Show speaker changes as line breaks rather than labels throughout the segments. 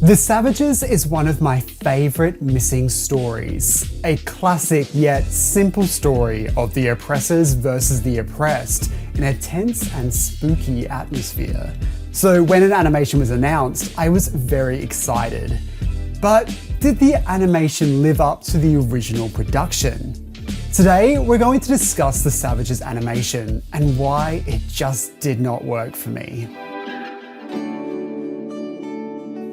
The Savages is one of my favourite missing stories. A classic yet simple story of the oppressors versus the oppressed in a tense and spooky atmosphere. So when an animation was announced, I was very excited. But did the animation live up to the original production? Today, we're going to discuss The Savages animation and why it just did not work for me.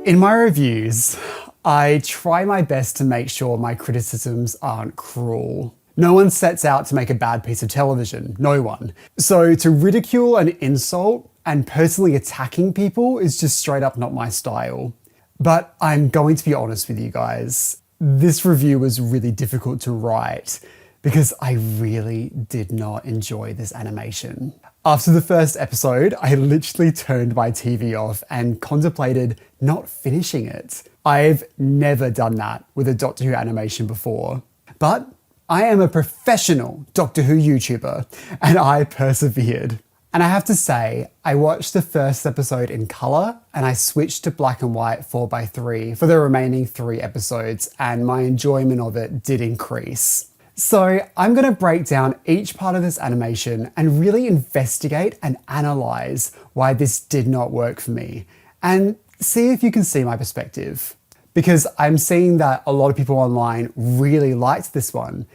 In my reviews, I try my best to make sure my criticisms aren't cruel. No one sets out to make a bad piece of television, no one. So to ridicule and insult and personally attacking people is just straight up not my style. But I'm going to be honest with you guys. This review was really difficult to write because I really did not enjoy this animation. After the first episode, I literally turned my TV off and contemplated not finishing it. I've never done that with a Doctor Who animation before. But I am a professional Doctor Who YouTuber, and I persevered. And I have to say, I watched the first episode in colour, and I switched to black and white 4:3 for the remaining 3 episodes, and my enjoyment of it did increase. So I'm going to break down each part of this animation and really investigate and analyse why this did not work for me, and see if you can see my perspective. Because I'm seeing that a lot of people online really liked this one,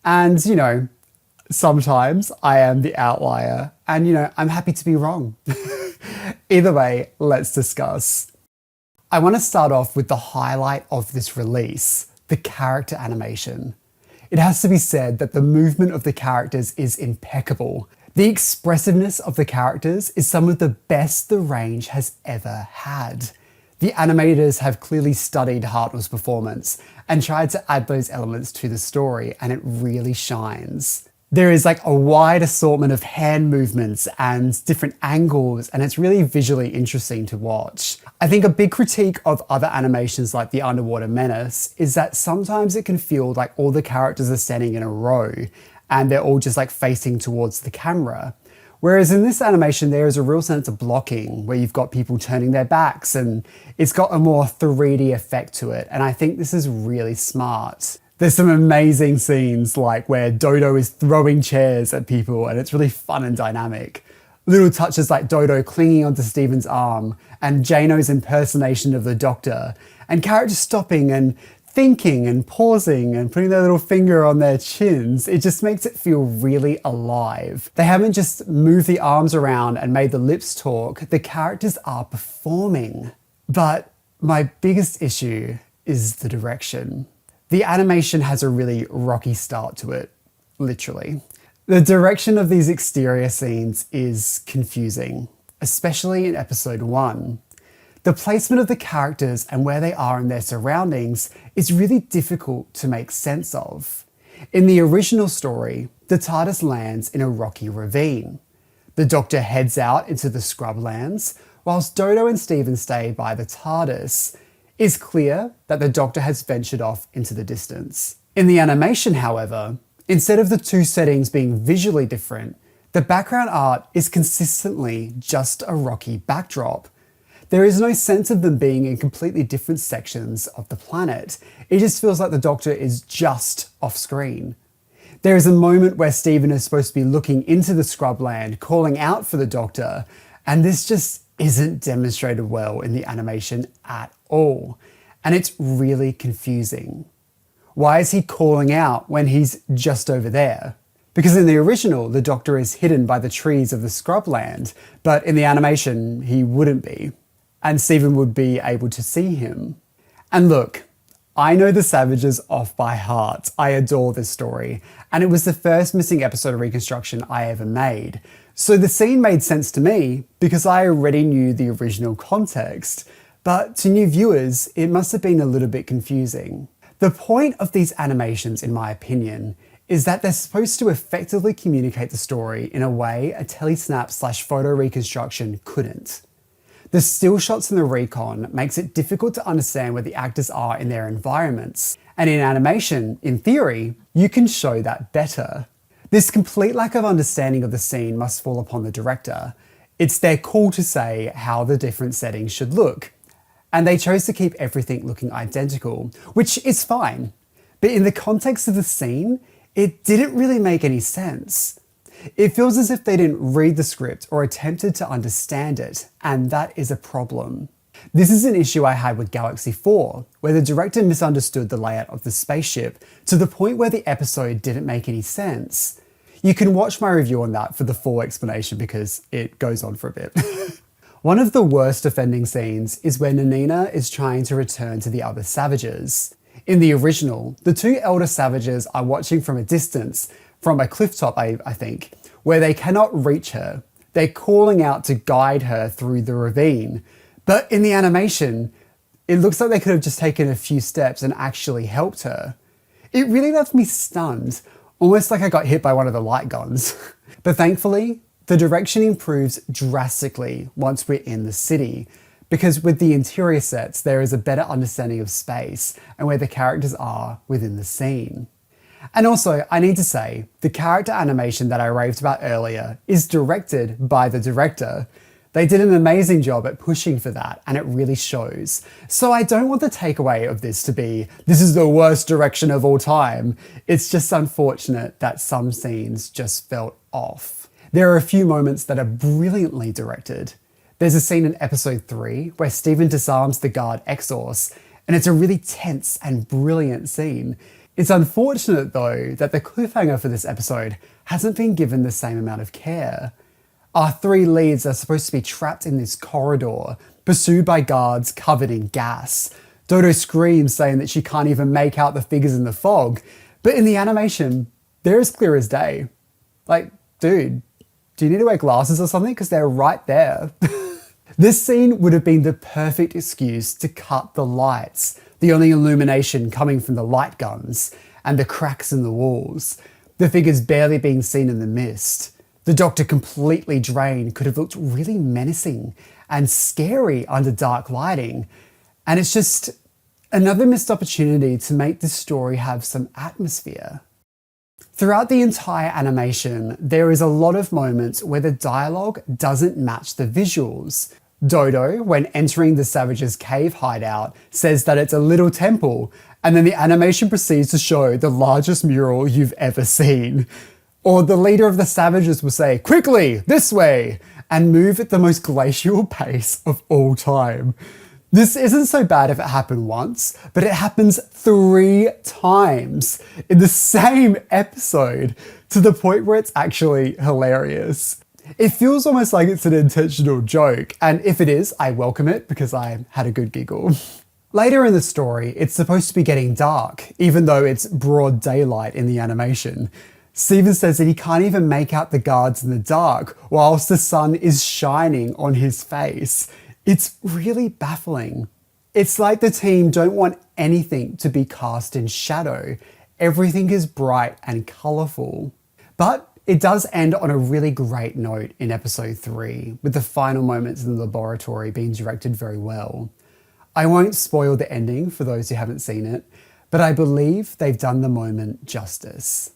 and sometimes I am the outlier, and I'm happy to be wrong. Either way, let's discuss. I want to start off with the highlight of this release, the character animation. It has to be said that the movement of the characters is impeccable. The expressiveness of the characters is some of the best the range has ever had. The animators have clearly studied Hartnell's performance and tried to add those elements to the story, and it really shines. There is a wide assortment of hand movements and different angles, and it's really visually interesting to watch. I think a big critique of other animations like the Underwater Menace is that sometimes it can feel like all the characters are standing in a row and they're all just facing towards the camera. Whereas in this animation, there is a real sense of blocking where you've got people turning their backs, and it's got a more 3D effect to it. And I think this is really smart. There's some amazing scenes where Dodo is throwing chairs at people, and it's really fun and dynamic. Little touches like Dodo clinging onto Stephen's arm, and Jano's impersonation of the Doctor, and characters stopping and thinking and pausing and putting their little finger on their chins. It just makes it feel really alive. They haven't just moved the arms around and made the lips talk, the characters are performing. But my biggest issue is the direction. The animation has a really rocky start to it, literally. The direction of these exterior scenes is confusing, especially in episode 1. The placement of the characters and where they are in their surroundings is really difficult to make sense of. In the original story, the TARDIS lands in a rocky ravine. The Doctor heads out into the scrublands, whilst Dodo and Stephen stay by the TARDIS. It's clear that the Doctor has ventured off into the distance. In the animation, however, instead of the two settings being visually different, the background art is consistently just a rocky backdrop. There is no sense of them being in completely different sections of the planet. It just feels like the Doctor is just off screen. There is a moment where Stephen is supposed to be looking into the scrubland, calling out for the Doctor, and this just isn't demonstrated well in the animation at all. And it's really confusing. Why is he calling out when he's just over there? Because in the original, the Doctor is hidden by the trees of the scrubland, but in the animation, he wouldn't be. And Stephen would be able to see him. And look, I know The Savages off by heart. I adore this story, and it was the first missing episode of reconstruction I ever made. So the scene made sense to me because I already knew the original context. But to new viewers, it must have been a little bit confusing. The point of these animations, in my opinion, is that they're supposed to effectively communicate the story in a way a telesnap/photo reconstruction couldn't. The still shots in the recon makes it difficult to understand where the actors are in their environments, and in animation, in theory, you can show that better. This complete lack of understanding of the scene must fall upon the director. It's their call to say how the different settings should look. And they chose to keep everything looking identical, which is fine. But in the context of the scene, it didn't really make any sense. It feels as if they didn't read the script or attempted to understand it, and that is a problem. This is an issue I had with Galaxy 4, where the director misunderstood the layout of the spaceship to the point where the episode didn't make any sense. You can watch my review on that for the full explanation because it goes on for a bit. One of the worst offending scenes is when Nanina is trying to return to the other savages. In the original, the two elder savages are watching from a distance, from a clifftop I think, where they cannot reach her. They're calling out to guide her through the ravine. But in the animation, it looks like they could have just taken a few steps and actually helped her. It really left me stunned, almost like I got hit by one of the light guns. But thankfully, the direction improves drastically once we're in the city, because with the interior sets, there is a better understanding of space and where the characters are within the scene. And also, I need to say, the character animation that I raved about earlier is directed by the director. They did an amazing job at pushing for that, and it really shows. So I don't want the takeaway of this to be, this is the worst direction of all time. It's just unfortunate that some scenes just felt off. There are a few moments that are brilliantly directed. There's a scene in episode 3 where Steven disarms the guard Exors, and it's a really tense and brilliant scene. It's unfortunate though that the cliffhanger for this episode hasn't been given the same amount of care. Our three leads are supposed to be trapped in this corridor, pursued by guards covered in gas. Dodo screams saying that she can't even make out the figures in the fog, but in the animation, they're as clear as day. Like, dude, do you need to wear glasses or something? Because they're right there. This scene would have been the perfect excuse to cut the lights, the only illumination coming from the light guns, and the cracks in the walls, the figures barely being seen in the mist. The Doctor completely drained could have looked really menacing and scary under dark lighting, and it's just another missed opportunity to make this story have some atmosphere. Throughout the entire animation, there is a lot of moments where the dialogue doesn't match the visuals. Dodo, when entering the Savage's cave hideout, says that it's a little temple, and then the animation proceeds to show the largest mural you've ever seen. Or the leader of the Savages will say, "Quickly, this way," and move at the most glacial pace of all time. This isn't so bad if it happened once, but it happens 3 times in the same episode, to the point where it's actually hilarious. It feels almost like it's an intentional joke, and if it is, I welcome it because I had a good giggle. Later in the story, it's supposed to be getting dark, even though it's broad daylight in the animation. Steven says that he can't even make out the guards in the dark, whilst the sun is shining on his face. It's really baffling. It's like the team don't want anything to be cast in shadow. Everything is bright and colourful. But it does end on a really great note in episode 3, with the final moments in the laboratory being directed very well. I won't spoil the ending for those who haven't seen it, but I believe they've done the moment justice.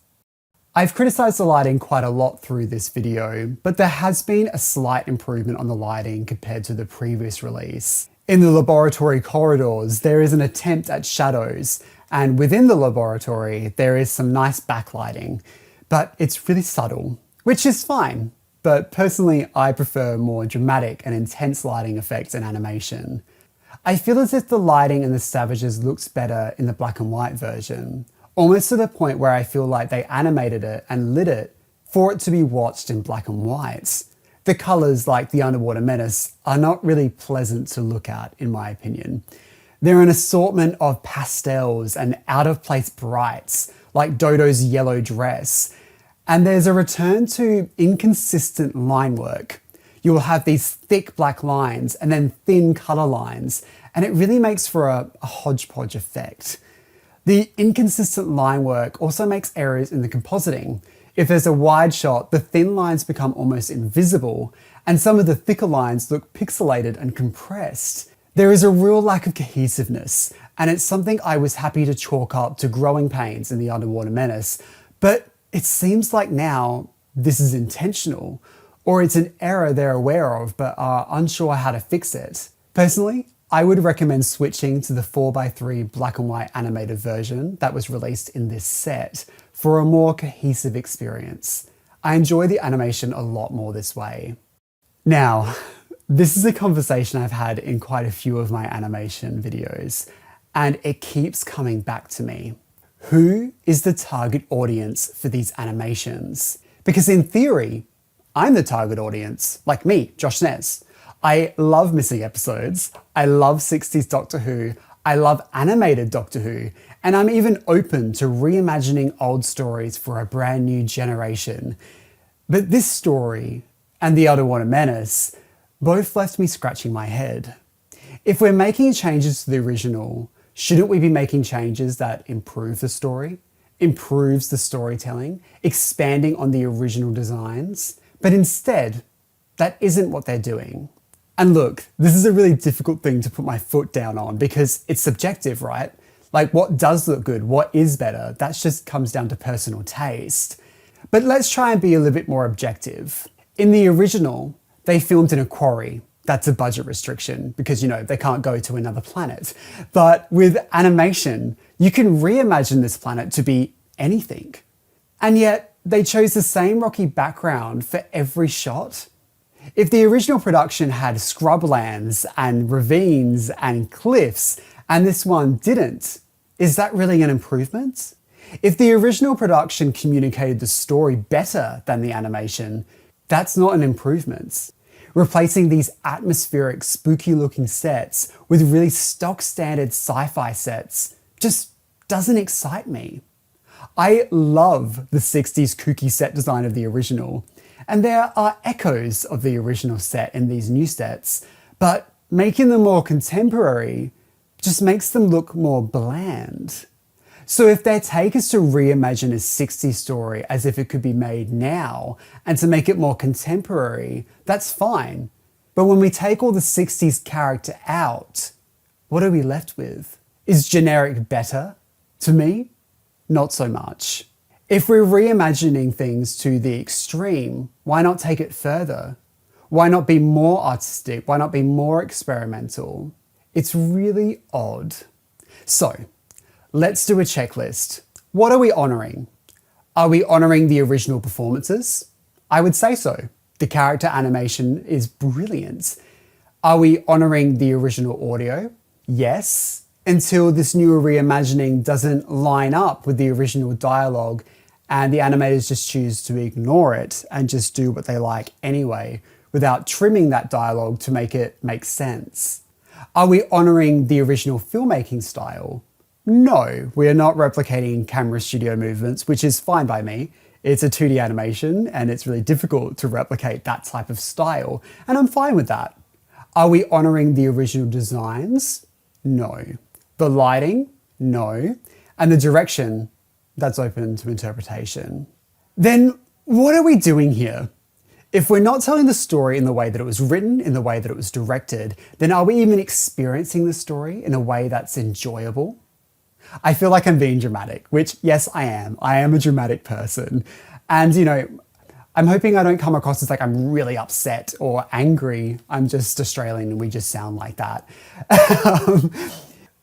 I've criticised the lighting quite a lot through this video, but there has been a slight improvement on the lighting compared to the previous release. In the laboratory corridors, there is an attempt at shadows, and within the laboratory, there is some nice backlighting, but it's really subtle, which is fine. But personally, I prefer more dramatic and intense lighting effects in animation. I feel as if the lighting in the Savages looks better in the black and white version, almost to the point where I feel like they animated it and lit it for it to be watched in black and white. The colours, like the Underwater Menace, are not really pleasant to look at, in my opinion. They're an assortment of pastels and out-of-place brights, like Dodo's yellow dress, and there's a return to inconsistent line work. You'll have these thick black lines and then thin colour lines, and it really makes for a hodgepodge effect. The inconsistent line work also makes errors in the compositing. If there's a wide shot, the thin lines become almost invisible, and some of the thicker lines look pixelated and compressed. There is a real lack of cohesiveness, and it's something I was happy to chalk up to growing pains in the Underwater Menace, but it seems like now this is intentional, or it's an error they're aware of but are unsure how to fix it. Personally, I would recommend switching to the 4:3 black and white animated version that was released in this set for a more cohesive experience. I enjoy the animation a lot more this way. Now, this is a conversation I've had in quite a few of my animation videos, and it keeps coming back to me. Who is the target audience for these animations? Because in theory, I'm the target audience, like me, Josh Nez. I love missing episodes, I love 60s Doctor Who, I love animated Doctor Who, and I'm even open to reimagining old stories for a brand new generation. But this story and the Underwater Menace both left me scratching my head. If we're making changes to the original, shouldn't we be making changes that improve the story, improves the storytelling, expanding on the original designs? But instead, that isn't what they're doing. And look, this is a really difficult thing to put my foot down on because it's subjective, right? Like what does look good, what is better, that just comes down to personal taste. But let's try and be a little bit more objective. In the original, they filmed in a quarry. That's a budget restriction because, they can't go to another planet. But with animation, you can reimagine this planet to be anything. And yet, they chose the same rocky background for every shot. If the original production had scrublands and ravines and cliffs, and this one didn't, is that really an improvement? If the original production communicated the story better than the animation, that's not an improvement. Replacing these atmospheric, spooky-looking sets with really stock-standard sci-fi sets just doesn't excite me. I love the 60s kooky set design of the original, and there are echoes of the original set in these new sets, but making them more contemporary just makes them look more bland. So if their take is to reimagine a 60s story as if it could be made now and to make it more contemporary, that's fine. But when we take all the 60s character out, what are we left with? Is generic better? To me, not so much. If we're reimagining things to the extreme, why not take it further? Why not be more artistic? Why not be more experimental? It's really odd. So, let's do a checklist. What are we honouring? Are we honouring the original performances? I would say so. The character animation is brilliant. Are we honouring the original audio? Yes, until this newer reimagining doesn't line up with the original dialogue and the animators just choose to ignore it and just do what they like anyway, without trimming that dialogue to make it make sense. Are we honouring the original filmmaking style? No, we are not replicating camera studio movements, which is fine by me. It's a 2D animation and it's really difficult to replicate that type of style, and I'm fine with that. Are we honouring the original designs? No. The lighting? No. And the direction? That's open to interpretation. Then what are we doing here? If we're not telling the story in the way that it was written, in the way that it was directed, then are we even experiencing the story in a way that's enjoyable? I feel like I'm being dramatic, which yes, I am. I am a dramatic person. And I'm hoping I don't come across as like I'm really upset or angry. I'm just Australian and we just sound like that.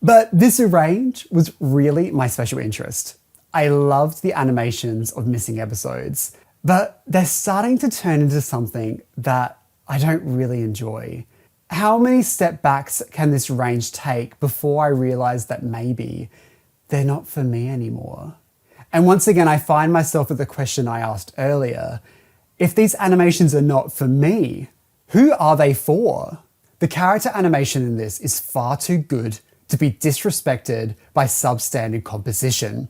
But this range was really my special interest. I loved the animations of missing episodes, but they're starting to turn into something that I don't really enjoy. How many step backs can this range take before I realize that maybe they're not for me anymore? And once again, I find myself at the question I asked earlier. If these animations are not for me, who are they for? The character animation in this is far too good to be disrespected by substandard composition.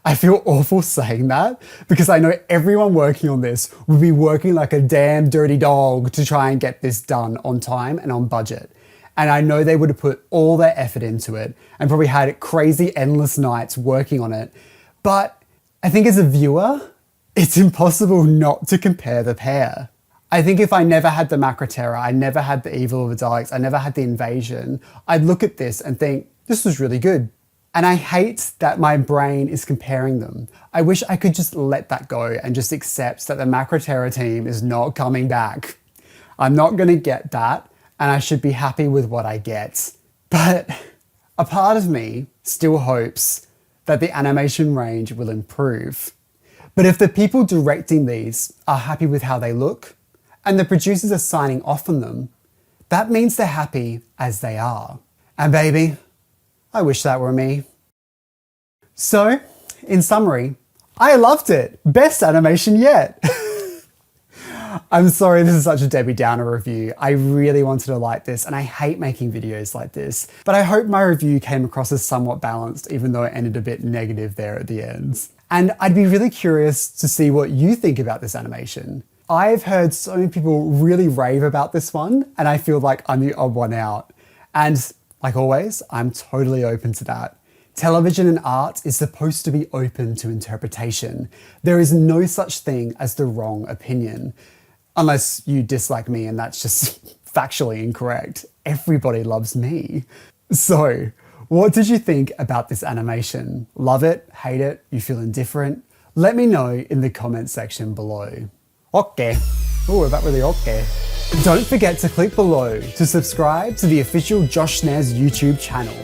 I feel awful saying that because I know everyone working on this would be working like a damn dirty dog to try and get this done on time and on budget. And I know they would have put all their effort into it and probably had crazy endless nights working on it. But I think as a viewer, it's impossible not to compare the pair. I think if I never had the Macra Terror, I never had the Evil of the Daleks, I never had the Invasion, I'd look at this and think, this was really good. And I hate that my brain is comparing them. I wish I could just let that go and just accept that the Macra Terror team is not coming back. I'm not going to get that, and I should be happy with what I get. But a part of me still hopes that the animation range will improve. But if the people directing these are happy with how they look, and the producers are signing off on them, that means they're happy as they are. And baby, I wish that were me. So, in summary, I loved it. Best animation yet. I'm sorry this is such a Debbie Downer review. I really wanted to like this and I hate making videos like this. But I hope my review came across as somewhat balanced even though it ended a bit negative there at the end. And I'd be really curious to see what you think about this animation. I've heard so many people really rave about this one and I feel like I'm the odd one out. And like always, I'm totally open to that. Television and art is supposed to be open to interpretation. There is no such thing as the wrong opinion. Unless you dislike me and that's just factually incorrect. Everybody loves me. So, what did you think about this animation? Love it? Hate it? You feel indifferent? Let me know in the comment section below. Okay. Oh, that really okay. Don't forget to click below to subscribe to the official Josh Snares YouTube channel.